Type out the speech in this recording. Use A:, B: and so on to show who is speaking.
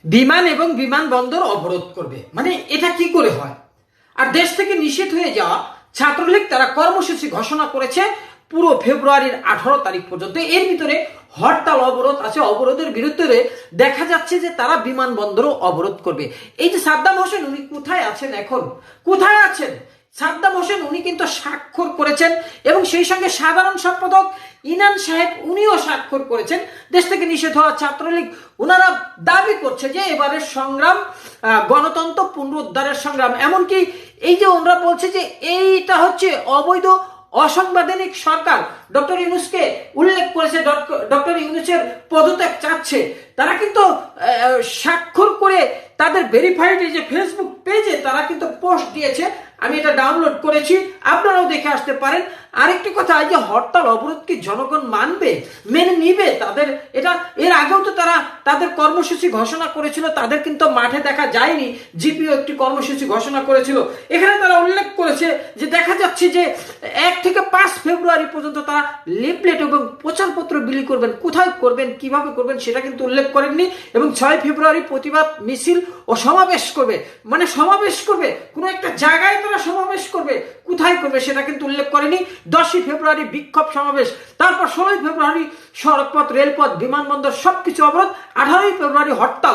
A: বিমান এবং বিমানবন্দর অবরোধ করবে, মানে এটা কি করে হয়? আর দেশ থেকে নিষেধ হয়ে যাওয়া ছাত্রলীগ তারা কর্মসূচি ঘোষণা করেছে পুরো ফেব্রুয়ারির 18 তারিখ পর্যন্ত। এর ভিতরে হরতাল অবরোধ আছে। অবরোধের বিরুদ্ধে দেখা যাচ্ছে যে তারা বিমানবন্দরও অবরোধ করবে। এই যে সাদ্দাম হোসেন, উনি কোথায় আছেন এখন? কোথায় আছেন সাদ্দাম হোসেন? উনি কিন্তু স্বাক্ষর করেছেন এবং সেই সঙ্গে সাধারণ সম্পাদক ইনান সাহেব উনিও স্বাক্ষর করেছেন। দেশ থেকে নিষেধ হওয়া ছাত্রলীগ ওনারা দাবি করছে যে এবারের সংগ্রাম গণতন্ত্র পুনরুদ্ধারের সংগ্রাম। এমনকি এই যে ওনারা বলছে যে এইটা হচ্ছে অবৈধ অসাংবিধানিক সরকার। ডক্টর ইউনূসকে উল্লেখ করেছে, ডক্টর ইউনূসের পদত্যাগ চাচ্ছে। তারা কিন্তু স্বাক্ষর করে তাদের ভেরিফাইড যে ফেসবুক পেজে তারা কিন্তু পোস্ট দিয়েছে। আমি এটা ডাউনলোড করেছি, আপনারাও দেখে আসতে পারেন। আরেকটি কথা, এই যে হরতাল অবরোধ কি জনগণ মানবে, মেনে নিবে? তাদের এটা এর আগেও তো তারা তাদের কর্মসূচি ঘোষণা করেছিল, তাদের কিন্তু মাঠে দেখা যায়নি। জিপিও একটি কর্মসূচি ঘোষণা করেছিল, এখানে তারা উল্লেখ করেছে যে দেখা যাচ্ছে যে 1 থেকে 5 ফেব্রুয়ারি পর্যন্ত তারা লিফলেট এবং প্রচারপত্র বিলি করবেন। কোথায় করবেন, কিভাবে করবেন সেটা কিন্তু উল্লেখ করেননি। এবং 6 ফেব্রুয়ারি প্রতিবাদ মিছিল ও সমাবেশ করবে, মানে সমাবেশ করবে কোনো একটা জায়গায় তারা সমাবেশ করবে, কোথায় করবে সেটা কিন্তু উল্লেখ করেনি। 10 ফেব্রুয়ারি বিক্ষোভ সমাবেশ, তারপর 16 ফেব্রুয়ারি সড়কপথ, রেলপথ, বিমানবন্দর সবকিছু অবরোধ, 18 ফেব্রুয়ারি হরতাল।